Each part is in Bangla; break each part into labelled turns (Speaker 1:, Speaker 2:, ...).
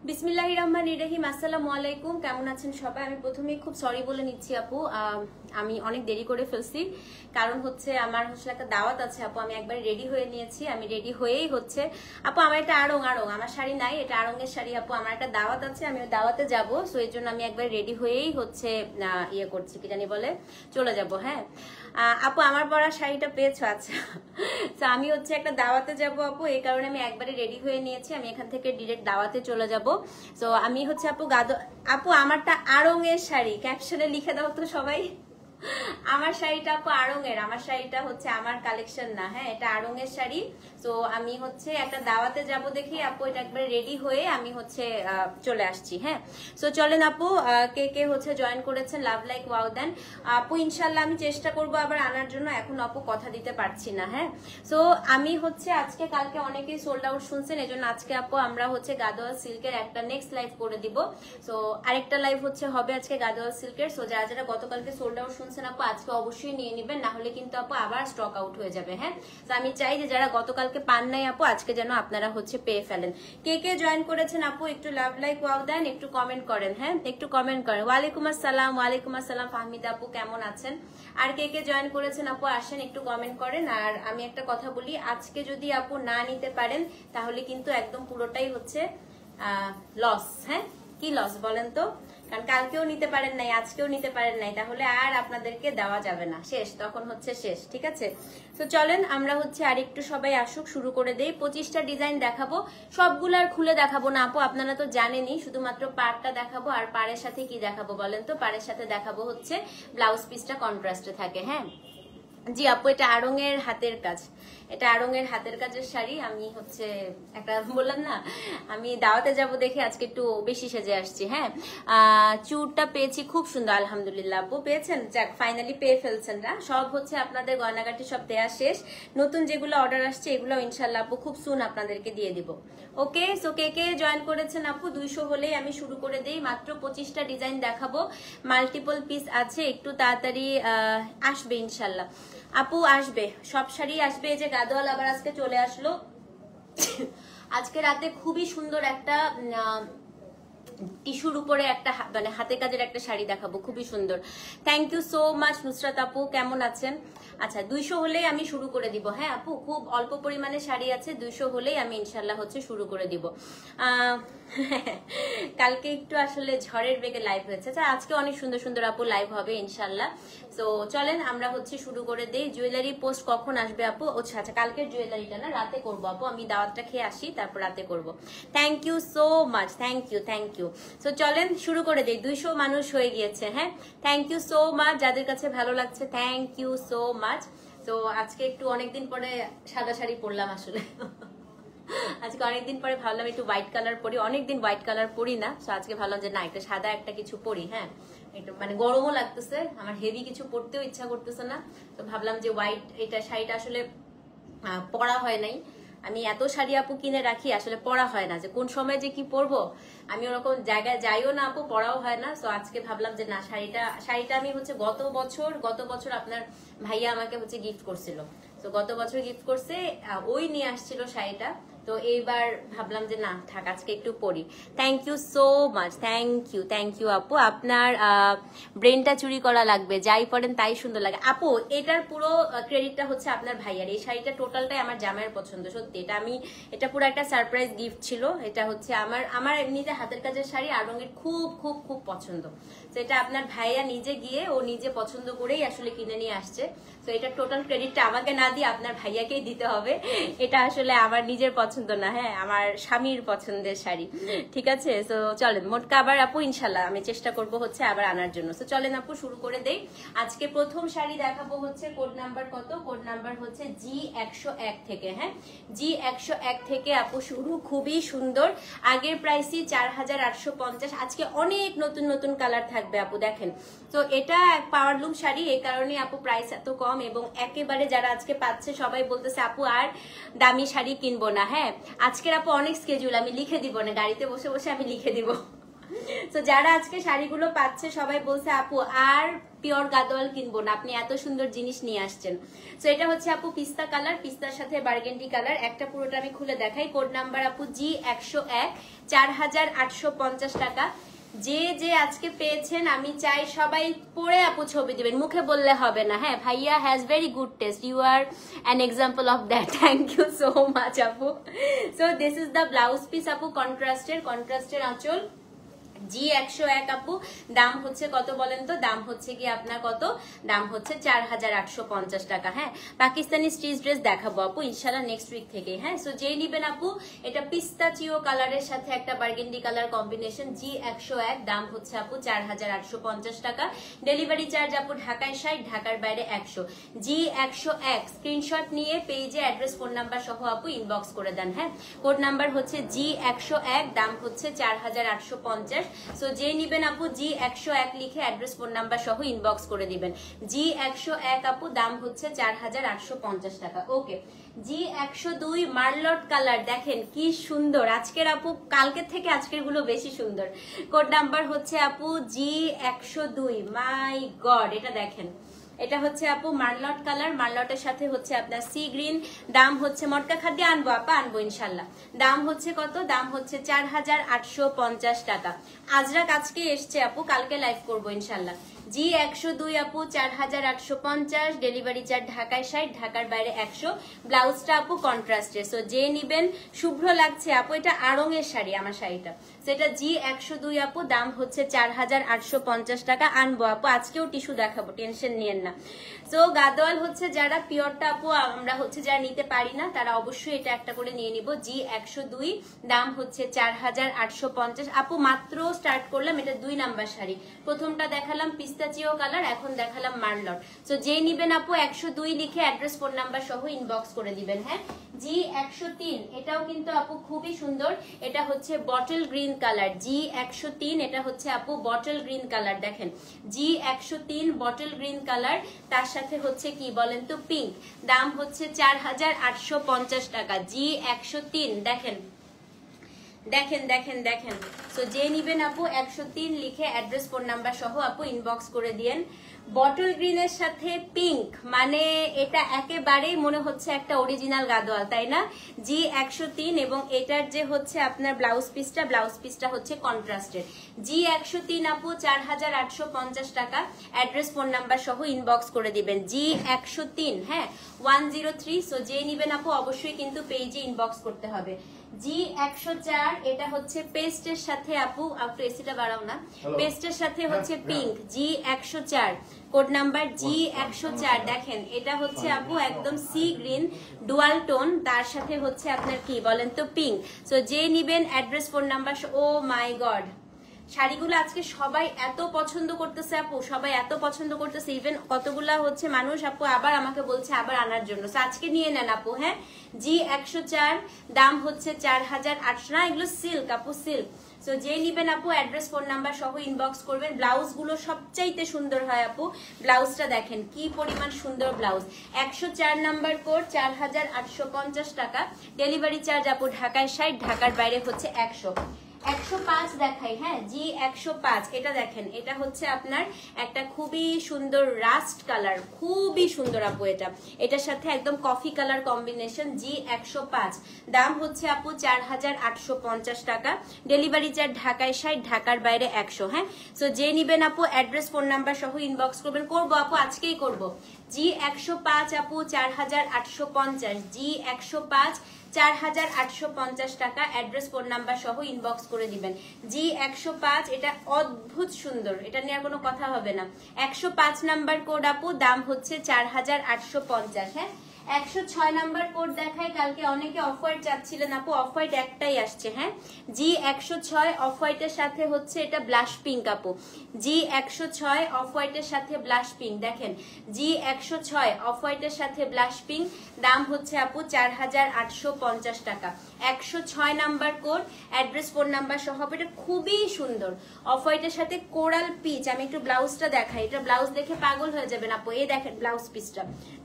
Speaker 1: বিসমিল্লাহির রহমানির রহিম। আসসালামু আলাইকুম, কেমন আছেন সবাই? আমি প্রথমেই খুব সরি বলে নিচ্ছি আপু, আমি অনেক দেরি করে ফেলছি। কারণ হচ্ছে আমার একটা দাওয়াত আছে আপু, আমি একবার রেডি হয়ে নিয়েছি। আমি রেডি হয়েই হচ্ছে আপু, আমার একটা আড়ং আমার শাড়ি নাই, এটা আড়ঙের শাড়ি আপু। আমার একটা দাওয়াত আছে, আমি ওই দাওয়াতে যাবো, সো এই জন্য আমি একবার রেডি হয়েই হচ্ছে ইয়ে করছি, কি জানি বলে, চলে যাব। হ্যাঁ আপু, আমার পরা শাড়িটা পেয়েছো? আচ্ছা, তো আমি হচ্ছে একটা দাওয়াতে যাব আপু, এই কারণে আমি একবারে রেডি হয়ে নিয়েছি। আমি এখান থেকে ডিরেক্ট দাওয়াতে চলে যাব। তো আমি হচ্ছে আপু আপু আমারটা আড়ঙের শাড়ি, ক্যাপশনে লিখে দাও তো সবাই। আমার শাড়িটা আপু আড়ঙের, আমার শাড়িটা হচ্ছে আমার কালেকশন না। হ্যাঁ, এটা আড়ঙের শাড়ি। তো আমি হচ্ছে একটা দাওয়াতে যাব দেখি আপু, এটা একবার রেডি হয়ে আমি হচ্ছে চলে আসছি। হ্যাঁ, সো চলেন আপু, কে কে হচ্ছে জয়েন করেছেন, লাভ লাইক ওয়াও দেন আপু। ইনশাল্লাহ আমি চেষ্টা করব আবার আনার জন্য, এখন আপু কথা দিতে পারছি না। হ্যাঁ, সো আমি হচ্ছে আজকে কালকে অনেকেই সোল্ড আউট শুনছেন, এজন্য আজকে আপু আমরা হচ্ছে গাদোয়াল সিল্কের একটা নেক্সট লাইভ করে দিব। সো আরেকটা লাইভ হচ্ছে হবে আজকে গাদোয়াল সিল্কের। সো যারা যারা গতকালকে সোল্ড আউট শুনছেন আপু, আজকে অবশ্যই নিয়ে নেবেন, না হলে কিন্তু আপু আবার স্টক আউট হয়ে যাবে। হ্যাঁ, তো আমি চাই যে যারা গতকালকে পান নাই আপু, আজকে যেন আপনারা হচ্ছে পেয়ে ফেলেন। কে কে জয়েন করেছেন আপু একটু লাভ লাইক ওয়াও দেন, একটু কমেন্ট করেন। হ্যাঁ, একটু কমেন্ট করেন। ওয়ালাইকুম আসসালাম, ওয়ালাইকুম আসসালাম ফাহমিদা আপু, কেমন আছেন? আর কে কে জয়েন করেছেন আপু আসেন একটু কমেন্ট করেন। আর আমি একটা কথা বলি, আজকে যদি আপু না নিতে পারেন তাহলে কিন্তু একদম পুরোটাই হচ্ছে লস। হ্যাঁ, কি লস বলেন তো? কারণ কালকেও নিতে পারেন নাই, আজকেও নিতে পারেন নাই, তাহলে আর আপনাদেরকে দেওয়া যাবে না, শেষ, তখন হচ্ছে শেষ। ঠিক আছে, তো চলেন আমরা হচ্ছে আরেকটু সবাই আসুক, শুরু করে দেই। 25টা ডিজাইন দেখাবো, সবগুলার খুলে দেখাবো না আপু, আপনারা তো জানেনই, শুধুমাত্র পাড়টা দেখাবো। আর পাড়ের সাথে কি দেখাবো বলেন তো? পাড়ের সাথে দেখাবো হচ্ছে ব্লাউজ পিসটা কন্ট্রাস্টে থাকে। হ্যাঁ জি আপু, এটা আড়ঙের হাতের কাজ, এটা আড়ঙের হাতের কাজের শাড়ি। আমি হচ্ছে একটা বললাম না, আমি দাওয়াতে যাব দেখে আজকে একটু বেশি সেজে আসছি। হ্যাঁ, চুরটা পেয়েছি খুব সুন্দর, আলহামদুলিল্লাহ। আপু পেয়েছেন? যাক, ফাইনালি পেয়ে ফেলছেন না? সব হচ্ছে আপনাদের গয়নাগাটি সব দেয়া শেষ। নতুন যেগুলো অর্ডার আসছে এগুলো ইনশাল্লাহ আপু খুব সুন আপনাদেরকে দিয়ে দিব। ওকে, সো কে কে জয়েন করেছেন আপু? 200 হলেই আমি শুরু করে দেই। মাত্র 25টা ডিজাইন দেখাবো, মাল্টিপল পিস আছে, একটু তাড়াতাড়ি আসবে ইনশাল্লাহ আপু, আসবে, সব শাড়ি আসবে। এই যে গাদোয়াল আবার আজকে চলে আসলো। আজকে রাতে খুবই সুন্দর একটা টিস্যুর উপরে একটা মানে হাতে কাজের একটা শাড়ি দেখাবো, খুবই সুন্দর। Thank you so much Nusrat আপু, কেমন আছেন? আচ্ছা, 200 হলেই আমি শুরু করে দিব। হ্যাঁ আপু, খুব অল্প পরিমাণে শাড়ি আছে, 200 হলেই আমি ইনশাল্লাহ হচ্ছে শুরু করে দিব। কালকে একটু আসলে ঝড়ের বেগে লাইভ হয়েছে, আজকে অনেক সুন্দর সুন্দর আপু লাইভ হবে ইনশাল্লাহ। তো চলেন আমরা হচ্ছে শুরু করে দেই। জুয়েলারি পোস্ট কখন আসবে আপু? আচ্ছা আচ্ছা, কালকের জুয়েলারিটা না, রাতে করবো আপু, আমি দাওয়াতটা খেয়ে আসি, তারপর রাতে করবো। Thank you so much, thank you, thank you. তো চলেন শুরু করে দেই। 200 মানুষ হয়ে গিয়েছে। হ্যাঁ, থ্যাংক ইউ সো মাচ, যাদের কাছে ভালো লাগছে থ্যাংক ইউ সো মাচ। তো আজকে একটু অনেকদিন পরে সাদা শাড়ি পরলাম আসলে। আজকে অনেকদিন পরে ভাবলাম একটু হোয়াইট কালার পরি, অনেকদিন হোয়াইট কালার পরি না, তো আজকে ভাবলাম যে না, একটা সাদা একটা কিছু পরি। হ্যাঁ, একটু মানে গরমও লাগতেছে, আমার হেভি কিছু পরতেও ইচ্ছা করতেছে না, তো ভাবলাম যে হোয়াইট এটা শাড়িটা আসলে পরা হয় নাই। আমি এত শাড়ি আপু কিনে রাখি, আসলে পরা হয় না, যে কোন সময় যে কি পরবো, আমি ওরকম জায়গায় যাইও না আপু, পরাও হয় না। তো আজকে ভাবলাম যে না, শাড়িটা আমি হচ্ছে গত বছর আপনার ভাইয়া আমাকে হচ্ছে গিফট করছিল। তো গত বছর গিফট করছে, ওই নিয়ে আসছিল শাড়িটা। তো এইবার ভাবলাম যে না থাক, আজকে একটু পরি। Thank you so much, thank you আপু। আপনার ব্রেনটা চুরি করা লাগবে, যাই পড়েন তাই সুন্দর লাগে আপু। এটার পুরো ক্রেডিটটা হচ্ছে আপনার ভাইয়ার। এই শাড়িটা টোটালটাই আমার জামাইয়ের পছন্দ, সত্যি। এটা পুরো একটা সারপ্রাইজ গিফট ছিল। এটা হচ্ছে আমার এমনিতে হাতের কাজের শাড়ি আর রঙের খুব খুব খুব পছন্দ। তো এটা আপনার ভাইয়া নিজে গিয়ে ও নিজে পছন্দ করেই আসলে কিনে নিয়ে আসছে। তো এটা টোটাল ক্রেডিটটা আমাকে না দিয়ে আপনার ভাইয়াকেই দিতে হবে। এটা আসলে আমার নিজের পছন্দ না, হ্যাঁ, আমার স্বামীর পছন্দের শাড়ি। ঠিক আছে, তো চলেন মোটকা আবার আপু ইনশাল্লাহ আমি চেষ্টা করব হচ্ছে আবার আনার জন্য। তো চলেন আপু শুরু করে দেই। আজকে প্রথম শাড়ি দেখাবো হচ্ছে কোড নাম্বার কত? কোড নাম্বার হচ্ছে G101 থেকে। হ্যাঁ, G101 থেকে আপু শুরু, খুবই সুন্দর। আগের প্রাইসই 4850। আজকে অনেক নতুন নতুন কালার থাকবে আপু, দেখেন। তো এটা এক পাওয়ারলুম শাড়ি, এই কারণে আপু প্রাইস এত কম, এবং একেবারে যারা আজকে পাচ্ছে সবাই বলতেছে আপু আর দামি শাড়ি কিনবো না। হ্যাঁ, আজকের আপু অনেক স্কেজুল, আমি লিখে দিব না, গাড়িতে বসে বসে আমি লিখে দিব। তো যারা আজকে শাড়িগুলো পাচ্ছে সবাই বলছে আপু আর পিওর গাদোয়াল কিনবো না, আপনি এত সুন্দর জিনিস নিয়ে আসছেন। তো এটা হচ্ছে আপু পিস্তা কালার, পিস্তার সাথে বার্গেন্ডি কালার, একটা পুরোটা আমি খুলে দেখাই। কোড নাম্বার আপু G101, 4850 টাকা। যে যে আজকে পেয়েছেন আমি চাই সবাই পরে আপু ছবি দিবেন, মুখে বললে হবে না। হ্যাঁ ভাইয়া has very good taste, you are an example of that, thank you so much আপু। So this is the blouse piece আপু, কন্ট্রাস্টের আঁচল, G101 আপু। দাম হচ্ছে কত বলেন তো? দাম হচ্ছে কি আপনার কত? দাম হচ্ছে 4850 টাকা। হ্যাঁ পাকিস্তানি স্টিচ ড্রেস দেখাবো আপু ইনশাআল্লাহ নেক্সট উইক থেকে। হ্যাঁ সো যেই নিবেন আপু, এটা পিস্তাচিও কালারের সাথে একটা বার্গেন্ডি কালার কম্বিনেশন, G101, দাম হচ্ছে আপু 4850 টাকা। ডেলিভারি চার্জ আপু ঢাকায় 60, ঢাকার বাইরে 100। G101 স্ক্রিনশট নিয়ে পেজে অ্যাড্রেস ফোন নাম্বার সহ আপু ইনবক্স করে দেন। হ্যাঁ কোড নাম্বার হচ্ছে G101, দাম হচ্ছে 4850। সো যে নিবেন আপু G101 লিখে অ্যাড্রেস ফোন নাম্বার সহ ইনবক্স করে দিবেন। G101 আপু, দাম হচ্ছে 4850 টাকা। ওকে, G102 মার্লট কালার, দেখেন কি সুন্দর আজকের আপু, কালকের থেকে আজকের গুলো বেশি সুন্দর। কোড নাম্বার হচ্ছে আপু G102, মাই গড, এটা দেখেন, এটা হচ্ছে আপু মার্লট কালার, মার্লটের সাথে হচ্ছে আপনার সি গ্রিন। দাম হচ্ছে মটকা খাদ্যে আনবো আপা, আনবো ইনশাল্লাহ। দাম হচ্ছে কত? দাম হচ্ছে 4850 টাকা। আজরাক আজকে এসছে আপু, কালকে লাইভ করবো ইনশাল্লাহ। G102 আপু 4850, ডেলিভারি চার্জ ঢাকায় 60, ঢাকার বাইরে 100। ব্লাউজটা আপু কন্ট্রাস্টে, সো যে নিবেন, শুভ্র লাগছে আপু, এটা আড়ং-এর শাড়ি আমার শাড়িটা, সেটা G102 আপু, দাম হচ্ছে 4850 টাকা। আনবো আপু, আজকেও টিস্যু দেখাবো, টেনশন নিয়েন না। সো গাদোয়াল হচ্ছে যারা পিওরটা আপু, আমরা হচ্ছে যারা নিতে পারি না তারা অবশ্যই এটা একটা করে নিয়ে নিব। G102, দাম হচ্ছে 4850 আপু। মাত্র স্টার্ট করলাম, এটা 2 নাম্বার শাড়ি, প্রথমটা দেখালাম পিস্তাচিও কালার, এখন দেখালাম মার্লট। সো যে নিবেন আপু 102 লিখে অ্যাড্রেস ফোন নাম্বার সহ ইনবক্স করে দিবেন। হ্যাঁ G103, এটাও কিন্তু আপু খুবই সুন্দর, এটা হচ্ছে বটল গ্রিন কালার। G103, এটা হচ্ছে আপু বটল গ্রিন কালার, দেখেন G103 বটল গ্রিন কালার, তার সাথে হচ্ছে কি বলেন তো পিঙ্ক। দাম হচ্ছে 4850 টাকা। G103, দেখেন দেখেন দেখেন দেখেন। সো যে নিবেন আপু 103 লিখে অ্যাড্রেস ফোন নাম্বার সহ আপু ইনবক্স করে দিয়েন। বটল গ্রিনের সাথে পিঙ্ক, মানে এটা একেবারেই মনে হচ্ছে একটা অরিজিনাল গাদোয়াল, তাই না? G103, এবং এটার যে হচ্ছে আপনার ব্লাউজ পিসটা হচ্ছে কন্ট্রাস্টের। G103 আপু 4850 টাকা, অ্যাড্রেস ফোন নাম্বার সহ ইনবক্স করে দিবেন। G103, হ্যাঁ 103। সো যে নিবেন আপু অবশ্যই কিন্তু পেজে ইনবক্স করতে হবে। G104, এটা হচ্ছে পেস্টের সাথে আপু, একটু এসিটা বাড়াও না, পেস্টের সাথে হচ্ছে pink. G104, code number G104, দেখেন এটা হচ্ছে আপু একদম সি গ্রিন ডুয়াল টোন, তার সাথে হচ্ছে আপনার কি বলেন তো পিঙ্ক। সো যে নিবেন অ্যাড্রেস ফোন নাম্বার, ও মাই গড, শাড়িগুলো আজকে সবাই এত পছন্দ করতেছে আপু, সবাই এত পছন্দ করতেছে, ইভেন কতগুলা হচ্ছে মানুষ আপু আবার আমাকে বলছে আবার আনার জন্য। আজকে নিয়ে নেন আপু। হ্যাঁ G104, দাম হচ্ছে 4800, না এগুলো সিল্ক আপু, সিল্ক। সো যে নিবেন আপু অ্যাড্রেস ফোন নাম্বার সহ ইনবক্স করবেন। ব্লাউজ গুলো সবচাইতে সুন্দর হয় আপু, ব্লাউজটা দেখেন কি পরিমাণ সুন্দর ব্লাউজ। 104 নাম্বার কোড, 4850 টাকা। ডেলিভারি চার্জ আপু ঢাকায় 60, ঢাকার বাইরে হচ্ছে 100। 105 দেখাই। হ্যাঁ G105, এটা দেখেন, এটা হচ্ছে আপনার একটা খুবই সুন্দর রাস্ট কালার, খুবই সুন্দর আপু। এটার সাথে একদম কফি কালার কম্বিনেশন। G105, দাম হচ্ছে আপু 4850 টাকা। ডেলিভারি চার্জ ঢাকায় 60, ঢাকার বাইরে 100। হ্যাঁ সো যে নিবেন আপু অ্যাড্রেস ফোন নাম্বার সহ ইনবক্স করবেন। করবো আপু, আজকেই করবো। G105 আপু 4850, G105 4850 টাকা, অ্যাড্রেস ফোন নাম্বার সহ ইনবক্স করে দিবেন। G105, এটা অদ্ভুত সুন্দর, এটা নিয়ে কোনো কথা হবে না। 105 নাম্বার কোড আপু, দাম হচ্ছে 4850। হ্যাঁ 106 নাম্বার কোড দেখাই। কালকে অনেকে অফ হোয়াইট চাচ্ছিলেন আপু, অফ হোয়াইট একটাই আসছে। হ্যাঁ G106 অফ হোয়াইটের সাথে হচ্ছে এটা ব্লাশ পিঙ্ক আপু। G106 অফ হোয়াইটের সাথে ব্লাশ পিঙ্ক, দেখেন G106 অফ হোয়াইটের সাথে ব্লাশ পিঙ্ক, দাম হচ্ছে আপু 4850 টাকা। 106 number code, address phone number সহ। এটা খুবই সুন্দর অফ হোয়াইটের সাথে কোরাল পিচ। আমি একটু ব্লাউজটা দেখাই, এটা ব্লাউজ দেখে পাগল হয়ে যাবেন আপু। এই দেখেন ব্লাউজ পিসটা।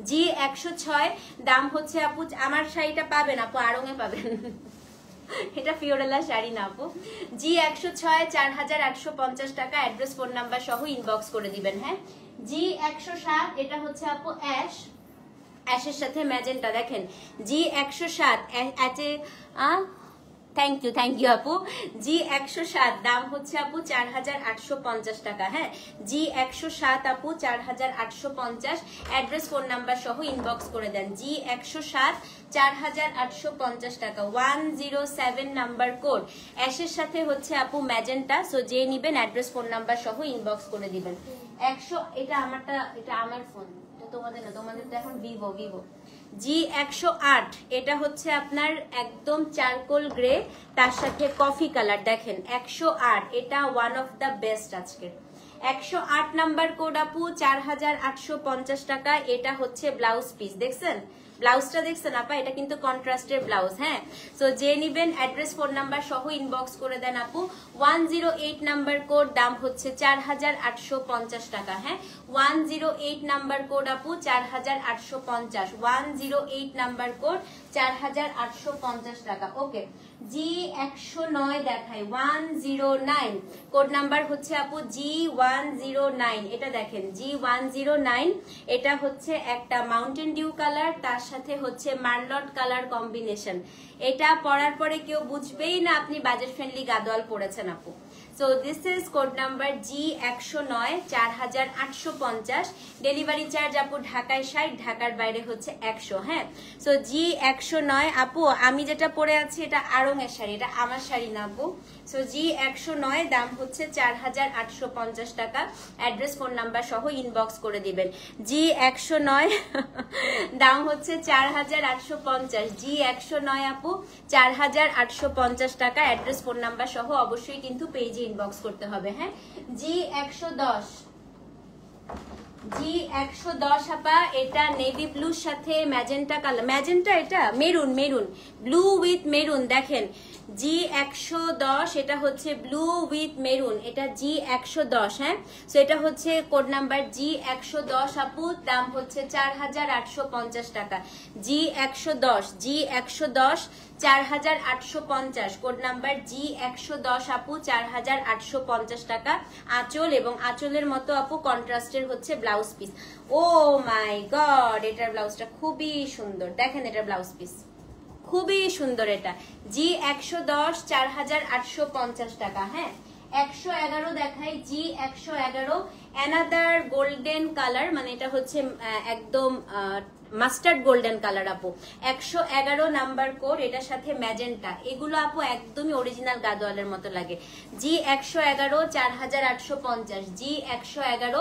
Speaker 1: G106, দাম হচ্ছে আপু, আমার শাড়িটা পাবেন আপু, আড়ং-এ পাবেন। এটা ফিওরেলা শাড়ি না আপু। G106 4850 টাকা, অ্যাড্রেস ফোন নাম্বার সহ ইনবক্স করে দিবেন। হ্যাঁ, G107 এটা হচ্ছে আপু অ্যাশের সাথে ম্যাজেন্টা। দেখেন G107 থ্যাংক ইউ আপু। G107 দাম হচ্ছে আপু 4850 টাকা। হ্যাঁ, G107 আপু 4850, অ্যাড্রেস ফোন নাম্বার সহ ইনবক্স করে দেন। G107 4850 টাকা, 107 নাম্বার কোড, অ্যাশের সাথে হচ্ছে আপু ম্যাজেন্টা। সো যে নিবেন অ্যাড্রেস ফোন নাম্বার সহ ইনবক্স করে দিবেন। 100 এটা আমারটা, এটা আমার ফোন, এটা তোমাদের না, তোমাদের তো এখন ভিভো। G108 এটা হচ্ছে আপনার একদম চারকোল গ্রে, তার সাথে কফি কালার। দেখেন 108 এটা ওয়ান অফ দ্য বেস্ট আজকে। 108 নাম্বার কোড আপু 4850 টাকা। এটা হচ্ছে ব্লাউজ পিস, দেখছেন ব্লাউজটা দেখছেন আপা, এটা কিন্তু কন্ট্রাস্টের ব্লাউজ। হ্যাঁ, সো যে নিবেন অ্যাড্রেস ফোন নাম্বার সহ ইনবক্স করে দেন আপু। 108 নাম্বার কোড, দাম হচ্ছে 4850 টাকা। হ্যাঁ, 108 নাম্বার কোড আপু 4850, 108 নাম্বার কোড 4850 টাকা। ওকে, G109 দেখাই, 109 কোড নাম্বার হচ্ছে আপু G109। এটা দেখেন G109, এটা হচ্ছে একটা মাউন্টেন ডিউ কালার, তার সাথে হচ্ছে মার্লট কালার কম্বিনেশন। এটা পরার পরে কেউ বুঝবেই না আপনি বাজেট ফ্রেন্ডলি গাদোয়াল পরেছেন আপু। So this is code number G109 4850। Delivery charge আপু ঢাকায় 60, ঢাকার বাইরে হচ্ছে 100। হ্যাঁ, সো G109 আপু আমি যেটা পরে আছি এটা আড়ং এর শাড়ি, এটা আমার শাড়ি না আপু। সো G109 দাম হচ্ছে 4850 টাকা, অ্যাড্রেস ফোন নাম্বার সহ ইনবক্স করে দিবেন। G109 দাম হচ্ছে 4850, G109 আপু 4850 টাকা, অ্যাড্রেস ফোন নাম্বার সহ অবশ্যই কিন্তু পেজে ইনবক্স করতে হবে। হ্যাঁ, G110 আপা, এটা নেভি ব্লুর সাথে ম্যাজেন্টা কালার, ম্যাজেন্টা এটা মেরুন, ব্লু উইথ মেরুন। দেখেন G110 এটা হচ্ছে ব্লু উইথ মেরুন, এটা G110। হ্যাঁ, সো এটা হচ্ছে কোড নাম্বার G110 আপু, দাম হচ্ছে 4850 টাকা। G110 4850, কোড নাম্বার G110 আপু 4850 টাকা। আঁচল এবং আঁচলের মতো আপু কন্ট্রাস্টের হচ্ছে ব্লাউজ পিস। ও মাই গড, এটার ব্লাউজটা খুবই সুন্দর। দেখেন এটার ব্লাউজ পিস খুবই সুন্দর। এটা G110 4850 টাকা। হ্যাঁ, 111 দেখাই, G111 অ্যানাদার গোল্ডেন কালার, মানে এটা হচ্ছে একদম মাস্টার্ড গোল্ডেন কালার আপু। 111 নাম্বার কোড, এটার সাথে ম্যাজেন্টা। এগুলো আপু একদমই অরিজিনাল গাদোয়ালের মতো লাগে। G111 4850, G111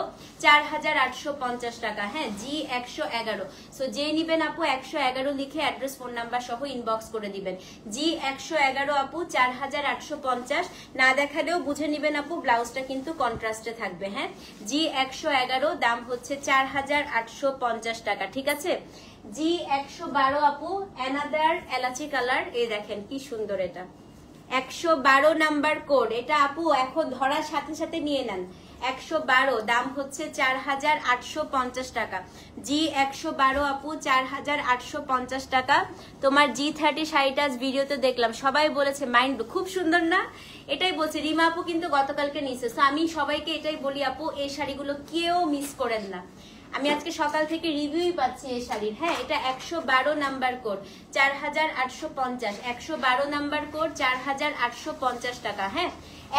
Speaker 1: 4850 টাকা। হ্যাঁ, G111। সো যে নিবেন আপু 111 লিখে অ্যাড্রেস ফোন নাম্বার সহ ইনবক্স করে দিবেন। G111 আপু 4850, না দেখালেও বুঝে নিবেন আপু, ব্লাউজটা কিন্তু কন্ট্রাস্টে থাকবে। হ্যাঁ, G111 দাম হচ্ছে 4850 টাকা। ঠিক আছে, G112 আপু অ্যানাদার এলাচি কালার, এই দেখেন কি সুন্দর। এটা 112 নাম্বার কোড, এটা আপু এখন ধরার সাথে সাথে নিয়ে নেন। 112 দাম হচ্ছে 4850 টাকা। G112 আপু 4850 টাকা। তোমার G30 শাড়িটা ভিডিওতে দেখলাম, সবাই বলেছে মাইন্ড খুব সুন্দর না, এটাই বলছে। রিমা আপু কিন্তু গতকালকে নিয়েছে। আমি সবাইকে এটাই বলি আপু, এই শাড়িগুলো কেউ মিস করেন না। আমি আজকে সকাল থেকে রিভিউই পাচ্ছি এই শাড়ির। হ্যাঁ, এটা 112 নাম্বার কোড 4850, 112 নাম্বার কোড 4850 টাকা। হ্যাঁ,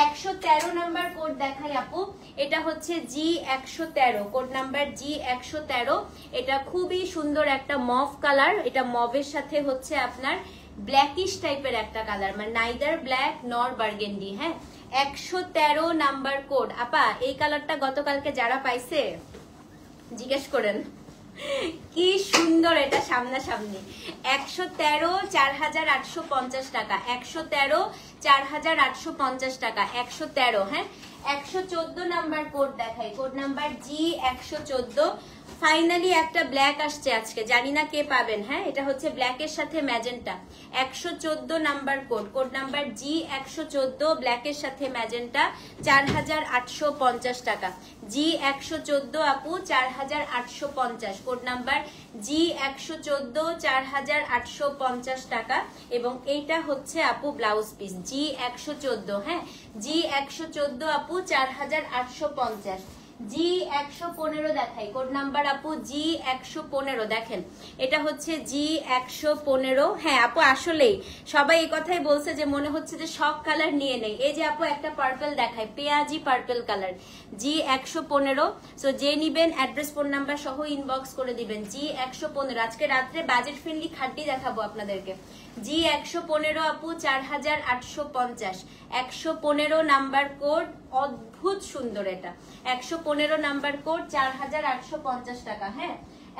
Speaker 1: 113 নাম্বার কোড দেখাই আপু, এটা হচ্ছে G113, কোড নাম্বার G113। এটা খুবই সুন্দর একটা মভ কালার, এটা মভের সাথে হচ্ছে আপনার ব্ল্যাকিশ টাইপের একটা কালার, মানে নাইদার ব্ল্যাক নর বার্গেন্ডি। হ্যাঁ, 113 নাম্বার কোড আপা। এই কালারটা গতকালকে যারা পাইছে জিজ্ঞেস করেন, কি সুন্দর এটা সামনাসামনি। 113 4850 টাকা, 113 4850 টাকা, 113। হ্যাঁ, 114 নাম্বার কোড দেখাই, কোড নাম্বার G114, ফাইনালি একটা ব্ল্যাক আসছে আজকে, জানি না কে পাবেন। হ্যাঁ, এটা হচ্ছে ব্ল্যাকের সাথে magenta, 114 number code, code number G114, ব্ল্যাকের সাথে ম্যাজেন্টা, 4850 টাকা। G114 আপু 4850, কোড নাম্বার G114, 4850 টাকা। এবং এইটা হচ্ছে আপু ব্লাউজ পিস G114। হ্যাঁ, G114 আপু 4850। G115 দেখাই, কোড নাম্বার আপু G115, দেখেন এটা হচ্ছে G115। হ্যাঁ আপু, আসলেই সবাই এই কথাই বলছে যে মনে হচ্ছে যে সব কালার নিয়ে নেই। এই যে আপু একটা পার্পল দেখাই, পেঁয়াজি পার্পল কালার, G115। সো যে নিবেন অ্যাড্রেস ফোন নাম্বার সহ ইনবক্স করে দিবেন। G115 আজকে রাত্রে বাজেট ফ্রেন্ডলি খাড্ডি দেখাবো আপনাদেরকে। G115 আপু 4850, 115 নাম্বার কোড, অদ্ভুত সুন্দর এটা, 115 নাম্বার কোড, 4850 টাকা। হ্যাঁ,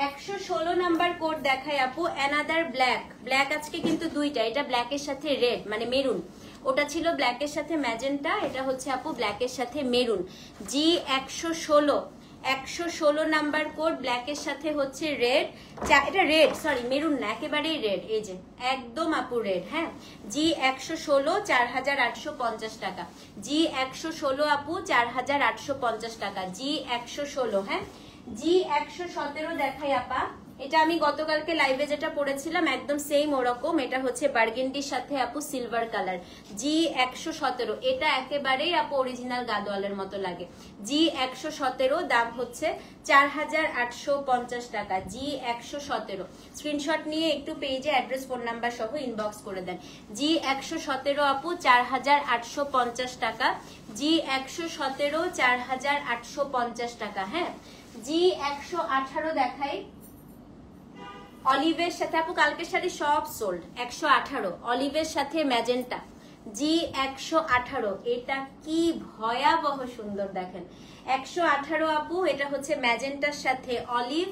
Speaker 1: 116 নাম্বার কোড দেখাই আপু, অ্যানাদার ব্ল্যাক, ব্ল্যাক আজকে কিন্তু দুইটা, এটা ব্ল্যাকের সাথে রেড মানে মেরুন, ওটা ছিল ব্ল্যাকের সাথে ম্যাজেন্টা, এটা হচ্ছে আপু ব্ল্যাকের সাথে মেরুন। G116, 116 নাম্বার কোড, ব্ল্যাকের সাথে হচ্ছে রেড, এটা রেড সরি মেরুন না, একেবারেই রেড, এই যে একদম আপু রেড। হ্যাঁ, G116, 4850 টাকা। G116 আপু 4850 টাকা, G116। হ্যাঁ, G117 দেখাই আপা, এটা আমি গতকালকে লাইভে যেটা পড়েছিলাম একদম সেম ওরকম, এটা হচ্ছে বার্গেন্ডির সাথে আপু সিলভার কালার, G117। এটা একেবারেই আপু অরিজিনাল গাদোয়ালের মতো লাগে। G117 দাম হচ্ছে 4850 টাকা, G117। স্ক্রিনশট নিয়ে একটু পেজে অ্যাড্রেস ফোন নাম্বার সহ ইনবক্স করে দেন। G117 আপু 4850 টাকা, G117 4850 টাকা। হ্যাঁ, G118 দেখাই, অলিভের সাথে আপু কালকের শাড়ি সব সোল্ড, 118 অলিভের সাথে ম্যাজেন্টা, G118। এটা কি ভয়াবহ সুন্দর, দেখেন 118 আপু, এটা হচ্ছে ম্যাজেন্টার সাথে অলিভ,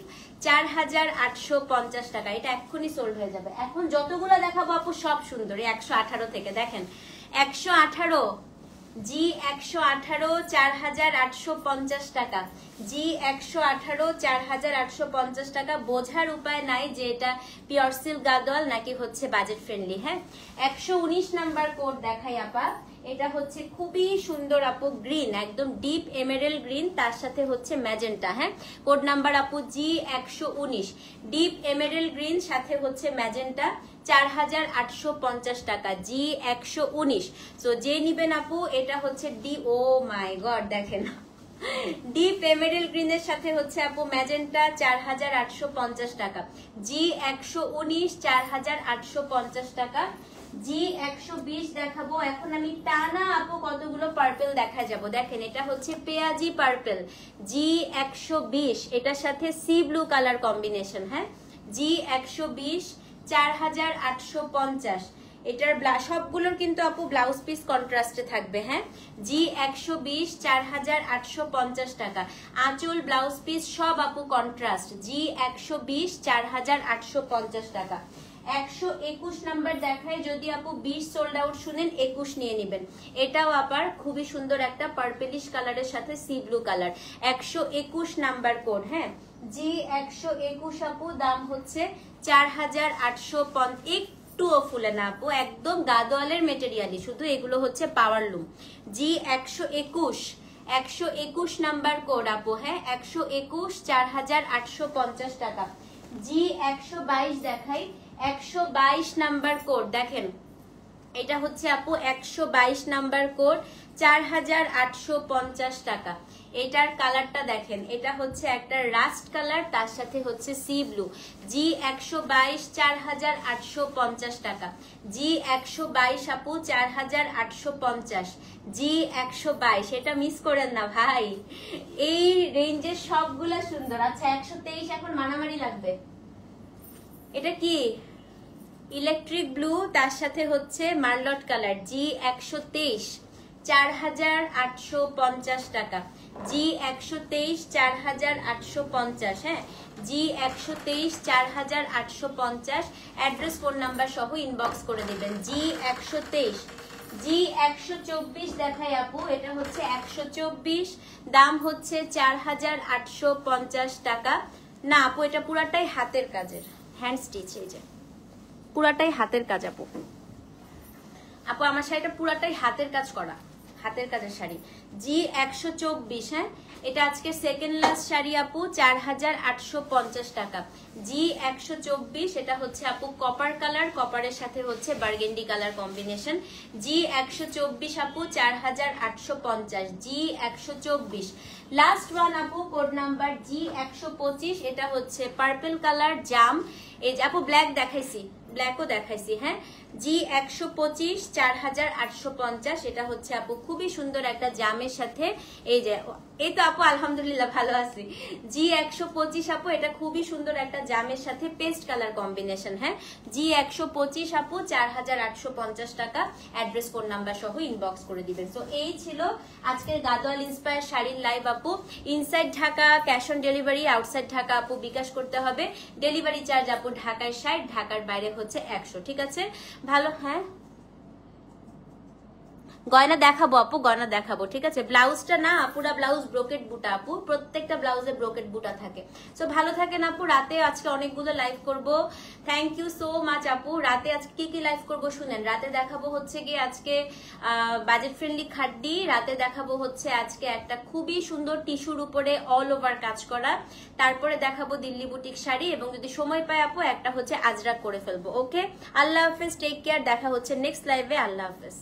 Speaker 1: 4850 টাকা। এটা এক্ষুনি সোল্ড হয়ে যাবে। এখন যতগুলো দেখাবো আপু সব সুন্দর, 118 থেকে দেখেন, 118 G118 4850 টাকা, G118 4850 টাকা। বোঝার উপায় নাই যে এটা পিওর সিল্ক গাদোয়াল নাকি হচ্ছে বাজেট ফ্রেন্ডলি। হ্যাঁ, 119 নাম্বার কোড দেখাই আপা, এটা হচ্ছে খুবই সুন্দর আপু, গ্রিন একদম ডিপ এমেরাল্ড গ্রিন, তার সাথে হচ্ছে ম্যাজেন্টা। হ্যাঁ, কোড নাম্বার আপু G119, ডিপ এমেরাল্ড গ্রিন সাথে হচ্ছে ম্যাজেন্টা, 4850 টাকা, G119। সো যে নিবেন আপু, এটা হচ্ছে ও মাই গড, দেখেন ডিপ এমেরাল্ড গ্রিনের সাথে হচ্ছে আপু ম্যাজেন্টা, 4850 টাকা, G119 4850 টাকা। G120 দেখাবো এখন আমি, টানা আপু কতগুলো পার্পল দেখা যাব। দেখেন এটা হচ্ছে পেঁয়াজি পার্পল, G120, এটার সাথে সি ব্লু কালার কম্বিনেশন। হ্যাঁ, G120 4850। এটার সবগুলোর কিন্তু আপু ব্লাউজ পিস কন্ট্রাস্টে থাকবে। হ্যাঁ, G120 4850 টাকা, আঁচল ব্লাউজ পিস সব আপু কন্ট্রাস্ট, G120 4850 টাকা। 121 নাম্বার দেখায়, যদি আপু 20 সোল্ড আউট শুনেন 21 নিয়ে নেবেন। এটাও আবার খুবই সুন্দর একটা পার্পলিশ কালারের সাথে C blue colour, 121 number code. হ্যাঁ, G121 আপু দাম হচ্ছে 4850। একটুও ফুলে না আপু, একদম গাদোয়ালের মেটেরিয়ালই, শুধু এগুলো হচ্ছে পাওয়ার লুম। G121, 121 নাম্বার কোড আপু। হ্যাঁ, 121 4850 টাকা। G122 দেখাই, 122 নাম্বার কোড, দেখেন এটা হচ্ছে আপু 122 নাম্বার কোড, 4850 টাকা। এটার কালারটা দেখেন, এটা হচ্ছে একটা রাস্ট কালার, তার সাথে হচ্ছে সি ব্লু, G122 4850 টাকা, G122 আপু 4850, G122। এটা মিস করেন না ভাই, এই রেঞ্জের সবগুলা সুন্দর। আচ্ছা 123 এখন মানামারি লাগবে। এটা কি ইলেকট্রিক ব্লু, তার সাথে হচ্ছে মার্লট কালার, G123 4850 টাকা, G123 4850। হ্যাঁ, G123 4850। অ্যাড্রেস ফোন নাম্বার সহ ইনবক্স করে দিবেন। G123। G124 দেখাই আপু, এটা হচ্ছে 124, দাম হচ্ছে 4850 টাকা, না আপু, এটা পুরাটাই হাতের কাজের, হ্যান্ড স্টিচ। এই যে পুরাটাই হাতের কাজ আপু। আপু আমার শাড়িটা পুরাটাই হাতের কাজ করা, হাতের কাজের শাড়ি। G124, হ্যাঁ এটা আজকে সেকেন্ড লাস্ট শাড়ি আপু, 4850 টাকা। G124, এটা হচ্ছে আপু কপার কালার, কপারের সাথে হচ্ছে বার্গেন্ডি কালার কম্বিনেশন। G124 আপু 4850, G124। লাস্ট ওয়ান আপু, কোড নাম্বার G125, এটা হচ্ছে পার্পল কালার জাম। এই যে আপু ব্ল্যাক দেখাইছি, ব্ল্যাকও দেখাইছি, হ্যাঁ। G125 4850, এটা হচ্ছে আপু খুবই সুন্দর একটা জামের সাথে। এই যে এই তো আপু আলহামদুলিল্লাহ ভালো আছি। G125 আপু, এটা খুবই সুন্দর একটা জামের সাথে পেস্ট কালার কম্বিনেশন, হ্যাঁ। G125 আপু 4850 টাকা। অ্যাড্রেস কোড নাম্বার সহ ইনবক্স করে দিবেন। তো এই ছিল আজকের গাদোয়াল ইন্সপায়ার শাড়ির লাইভ আপু। Inside Dhaka cash on delivery, outside Dhaka আপু বিকাশ করতে হবে। ডেলিভারি চার্জ আপু ঢাকায় 60, ঢাকার বাইরে হচ্ছে 100, ঠিক আছে। ভালো, হ্যাঁ গয়না দেখাবো আপু, গয়না দেখাবো, ঠিক আছে। ব্লাউজটা না পুরা ব্লাউজ ব্রোকেট বুটা আপু, প্রত্যেকটা ব্লাউজে ব্রোকেট বুটা থাকে। সো ভালো থাকেন আপু। রাতে আজকে অনেকগুলো লাইভ করব। থ্যাংক ইউ সো মাচ আপু। রাতে আজকে কি কি লাইভ করব শুনেন। রাতে দেখাবো হচ্ছে গিয়ে আজকে বাজেট ফ্রেন্ডলি খাড্ডি। রাতে দেখাবো হচ্ছে আজকে একটা খুবই সুন্দর টিস্যুর উপরে অল ওভার কাজ করা। তারপরে দেখাবো দিল্লি বুটিক শাড়ি, এবং যদি সময় পায় আপু একটা হচ্ছে আজরাক করে ফেলবো। ওকে, আল্লাহ হাফেজ, টেক কেয়ার। দেখা হচ্ছে নেক্সট লাইভে। আল্লাহ হাফেজ।